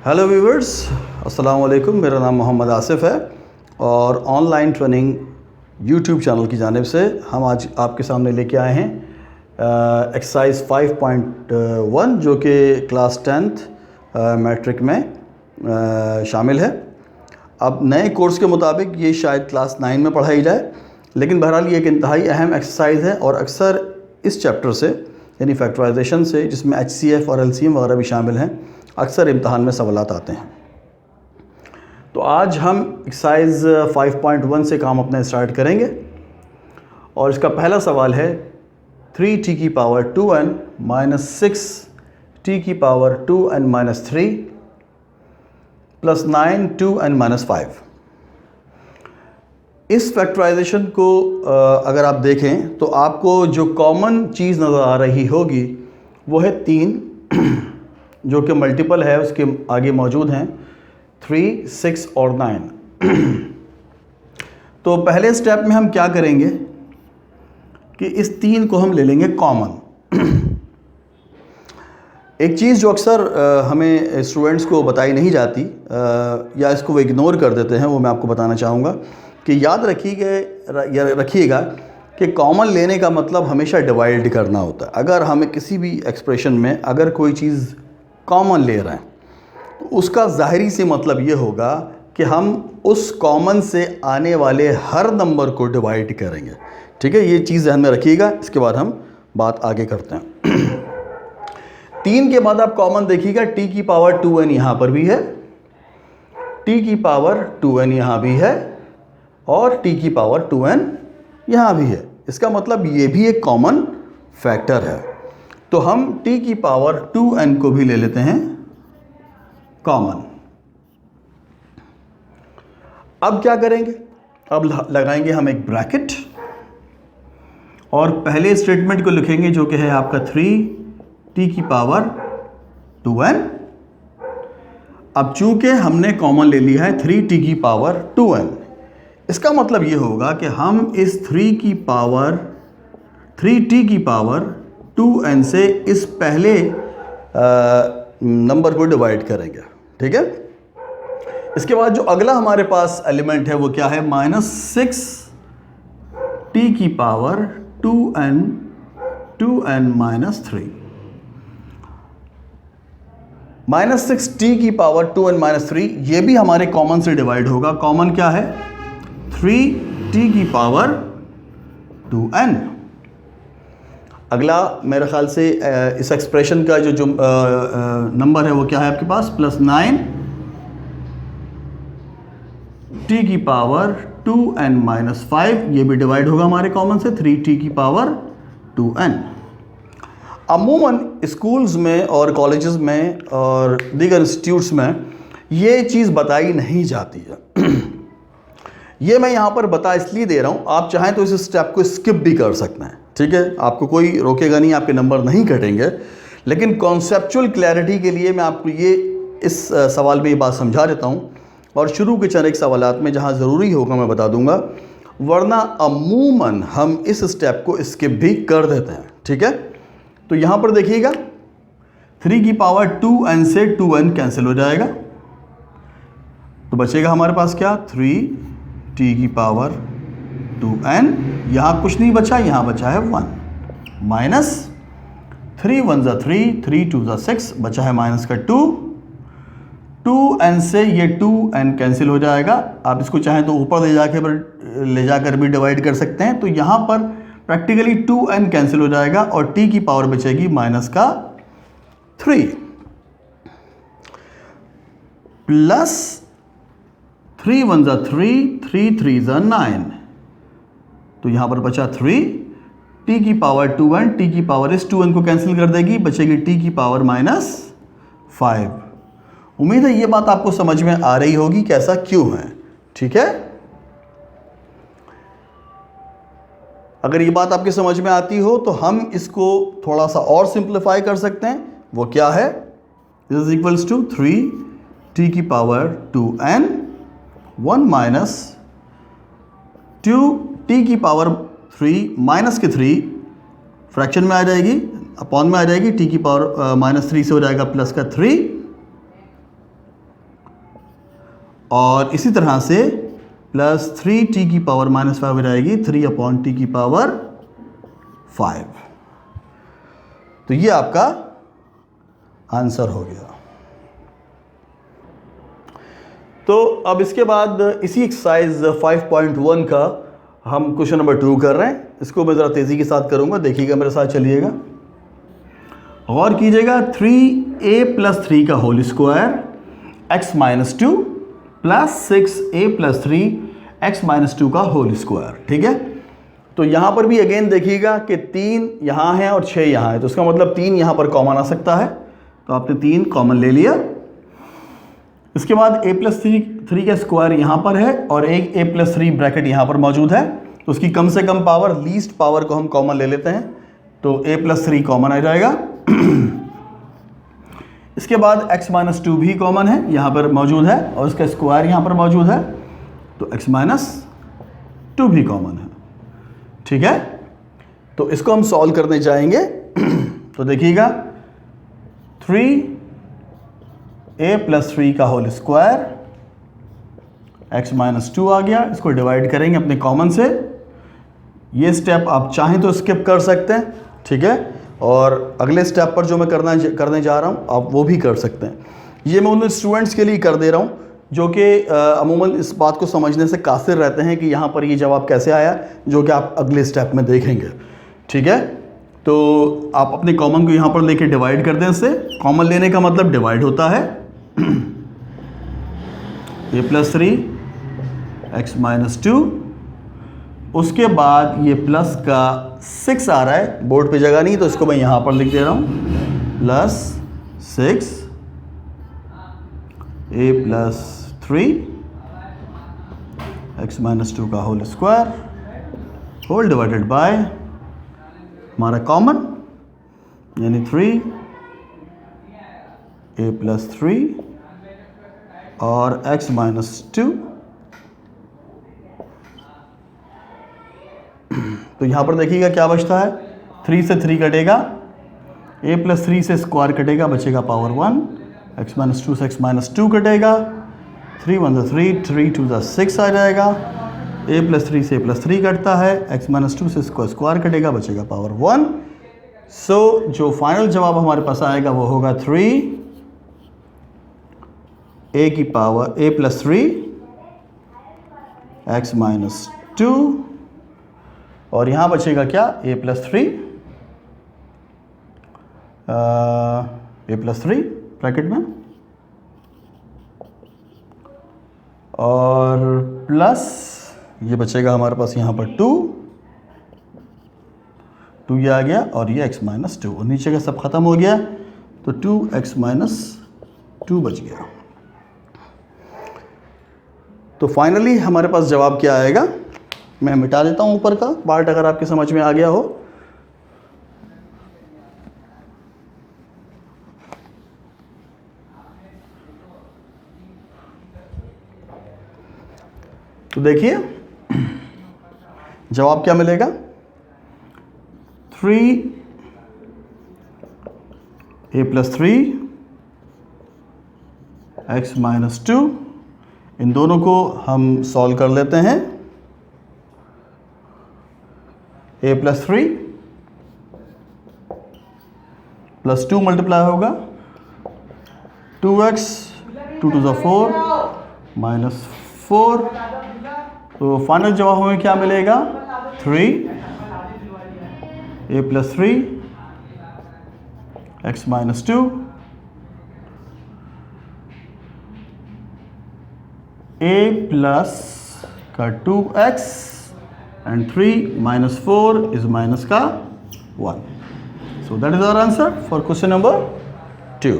Hello viewers, अस्सलाम वालेकुम। मेरा नाम मोहम्मद आसिफ़ है और ऑनलाइन ट्रेनिंग यूट्यूब चैनल की जानिब से हम आज आपके सामने लेके आए हैं एक्सरसाइज 5.1 जो कि क्लास 10th मैट्रिक में शामिल है। अब नए कोर्स के मुताबिक ये शायद क्लास 9 में पढ़ाई जाए, लेकिन बहरहाल ये एक इंतहाई अहम एक्सरसाइज है और अक्सर इस चैप्टर से यानी फैक्टराइजेशन से, जिसमें HCF और LCM वगैरह भी शामिल हैं, अक्सर इम्तहान में सवालात आते हैं। तो आज हम एक्सरसाइज 5.1 से काम अपना स्टार्ट करेंगे और इसका पहला सवाल है 3t की पावर 2n माइनस 6t की power 2n minus 3 plus 9 2n minus 5। इस फैक्टराइजेशन को अगर आप देखें तो आपको जो कॉमन चीज़ नज़र आ रही होगी वो है 3 जो कि मल्टीपल है, उसके आगे मौजूद हैं 3, 6 और 9। तो पहले स्टेप में हम क्या करेंगे कि इस 3 को हम ले लेंगे कॉमन। एक चीज़ जो अक्सर हमें स्टूडेंट्स को बताई नहीं जाती या इसको वो इग्नोर कर देते हैं, वो मैं आपको बताना चाहूँगा कि याद रखिएगा कि कॉमन लेने का मतलब हमेशा डिवाइड करना होता है। अगर हमें किसी भी एक्सप्रेशन में अगर कोई चीज़ कॉमन ले रहे हैं तो उसका ज़ाहिरी से मतलब ये होगा कि हम उस कॉमन से आने वाले हर नंबर को डिवाइड करेंगे। ठीक है, ये चीज़ ध्यान में रखिएगा। इसके बाद हम बात आगे करते हैं। 3 के बाद आप कॉमन देखिएगा, t की पावर 2n यहाँ पर भी है, t की पावर 2n यहाँ भी है और t की पावर 2n यहाँ भी है। इसका मतलब ये भी एक कॉमन फैक्टर है। तो हम t की पावर 2n को भी ले लेते हैं कॉमन। अब क्या करेंगे, अब लगाएंगे हम एक ब्रैकेट और पहले स्टेटमेंट को लिखेंगे जो कि है आपका 3t की पावर 2n। अब चूंकि हमने कॉमन ले लिया है 3t की पावर 2n, इसका मतलब ये होगा कि हम इस 3t की पावर 2n से इस पहले नंबर को डिवाइड करेंगे। ठीक है, इसके बाद जो अगला हमारे पास एलिमेंट है वो क्या है, -6t की पावर 2n माइनस 3। -6t की पावर 2n माइनस 3 ये भी हमारे कॉमन से डिवाइड होगा। कॉमन क्या है, 3t की पावर 2n। अगला मेरे ख्याल से इस एक्सप्रेशन का जो नंबर है वो क्या है आपके पास, +9t की पावर 2n माइनस 5। ये भी डिवाइड होगा हमारे कॉमन से 3t की पावर 2n। अमूमन स्कूल्स में और कॉलेजेस में और दीगर इंस्टीट्यूट्स में ये चीज़ बताई नहीं जाती है। ये मैं यहाँ पर बता इसलिए दे रहा हूँ, आप चाहें तो इस स्टेप को स्किप भी कर सकते हैं। ठीक है, आपको कोई रोकेगा नहीं, आपके नंबर नहीं कटेंगे, लेकिन कॉन्सेप्चुअल क्लैरिटी के लिए मैं आपको ये इस सवाल में ये बात समझा देता हूँ और शुरू के चंद एक सवालात में जहाँ ज़रूरी होगा मैं बता दूँगा, वरना अमूमन हम इस स्टेप को स्किप भी कर देते हैं। ठीक है, तो यहाँ पर देखिएगा 3 की पावर 2n से 2n कैंसिल हो जाएगा, तो बचेगा हमारे पास क्या, 3t की पावर 2n। यहाँ कुछ नहीं बचा, यहाँ बचा है 1 माइनस 3 1 ज़ा 3, 3 2 ज़ा 6, बचा है माइनस का 2। 2n से ये 2n कैंसिल हो जाएगा। आप इसको चाहें तो ऊपर ले जाकर भी डिवाइड कर सकते हैं। तो यहाँ पर प्रैक्टिकली 2n कैंसिल हो जाएगा और t की पावर बचेगी माइनस का 3 प्लस 3 1 ज़ा 3, 3 3 ज़ा 9। तो यहाँ पर बचा 3, t की पावर 2n, t की पावर इस 2n को कैंसिल कर देगी, बचेगी t की पावर माइनस 5। उम्मीद है ये बात आपको समझ में आ रही होगी कि ऐसा क्यों है। ठीक है, अगर ये बात आपके समझ में आती हो तो हम इसको थोड़ा सा और सिंप्लीफाई कर सकते हैं। वो क्या है, this is equals to 3t की पावर 2n 1 माइनस 2t की पावर 3 माइनस के 3 फ्रैक्शन में आ जाएगी, अपॉन में आ जाएगी, t की पावर -3 से हो जाएगा प्लस का 3 और इसी तरह से प्लस 3t की पावर माइनस 5 हो जाएगी 3/t की पावर 5। तो ये आपका आंसर हो गया। तो अब इसके बाद इसी एक्सरसाइज 5.1 का हम क्वेश्चन नंबर 2 कर रहे हैं। इसको मैं ज़रा तेज़ी के साथ करूँगा, देखिएगा मेरे साथ, चलिएगा गौर कीजिएगा। 3a+3 का whole square x-2 plus 6a+3 x-2 का होल स्क्वायर। ठीक है, तो यहाँ पर भी अगेन देखिएगा कि 3 यहाँ है और 6 यहाँ है, तो इसका मतलब 3 यहाँ पर कॉमन आ सकता है, तो आपने 3 कॉमन ले लिया। इसके बाद a+3 का स्क्वायर यहाँ पर है और एक a+3 ब्रैकेट यहाँ पर मौजूद है, तो उसकी कम से कम पावर, लीस्ट पावर को हम कॉमन ले लेते हैं, तो a+3 कॉमन आ जाएगा। इसके बाद x-2 भी कॉमन है, यहाँ पर मौजूद है और इसका स्क्वायर यहाँ पर मौजूद है, तो x-2 भी कॉमन है। ठीक है, तो इसको हम सॉल्व करने जाएंगे। तो देखिएगा 3a+3 का होल स्क्वायर x-2 आ गया, इसको डिवाइड करेंगे अपने कॉमन से। ये स्टेप आप चाहें तो स्किप कर सकते हैं, ठीक है, और अगले स्टेप पर जो मैं करने जा रहा हूँ आप वो भी कर सकते हैं। ये मैं उन स्टूडेंट्स के लिए कर दे रहा हूँ जो कि अमूमन इस बात को समझने से कासिर रहते हैं कि यहाँ पर ये जवाब कैसे आया, जो कि आप अगले स्टेप में देखेंगे। ठीक है, तो आप अपने कॉमन को यहाँ पर लेके डिवाइड कर दें। इससे कॉमन लेने का मतलब डिवाइड होता है। a+3 x-2, उसके बाद ये प्लस का 6 आ रहा है, बोर्ड पे जगह नहीं तो इसको मैं यहाँ पर लिख दे रहा हूँ, प्लस 6 a+3 x-2 का whole square whole divided by हमारा कॉमन, यानी 3a+3 और x-2। तो यहाँ पर देखिएगा क्या बचता है, 3 से 3 कटेगा, a+3 से स्क्वायर कटेगा, बचेगा पावर 1, x-2 से x-2 कटेगा, 3 1 3, 3 2 6 आ जाएगा, a+3 से a+3 कटता है, x-2 से स्क्वायर कटेगा, बचेगा पावर 1। सो जो फाइनल जवाब हमारे पास आएगा वो होगा 3a+3 x-2, और यहाँ बचेगा क्या, a+3 ब्रैकेट में, और प्लस ये बचेगा हमारे पास यहाँ पर 2 ये आ गया, और ये x-2, और नीचे का सब ख़त्म हो गया, तो 2x-2 बच गया। तो फाइनली हमारे पास जवाब क्या आएगा, मैं मिटा देता हूँ ऊपर का पार्ट अगर आपके समझ में आ गया हो। तो देखिए जवाब क्या मिलेगा, 3a+3 x-2, इन दोनों को हम सॉल्व कर लेते हैं। a+3 प्लस 2 मल्टीप्लाई होगा, 2x 2 2 4 -4, तो फाइनल जवाब हमें क्या मिलेगा, 3a+3 x-2 a प्लस का 2x and 3 - 4 is minus का 1. So that is our answer for question number 2.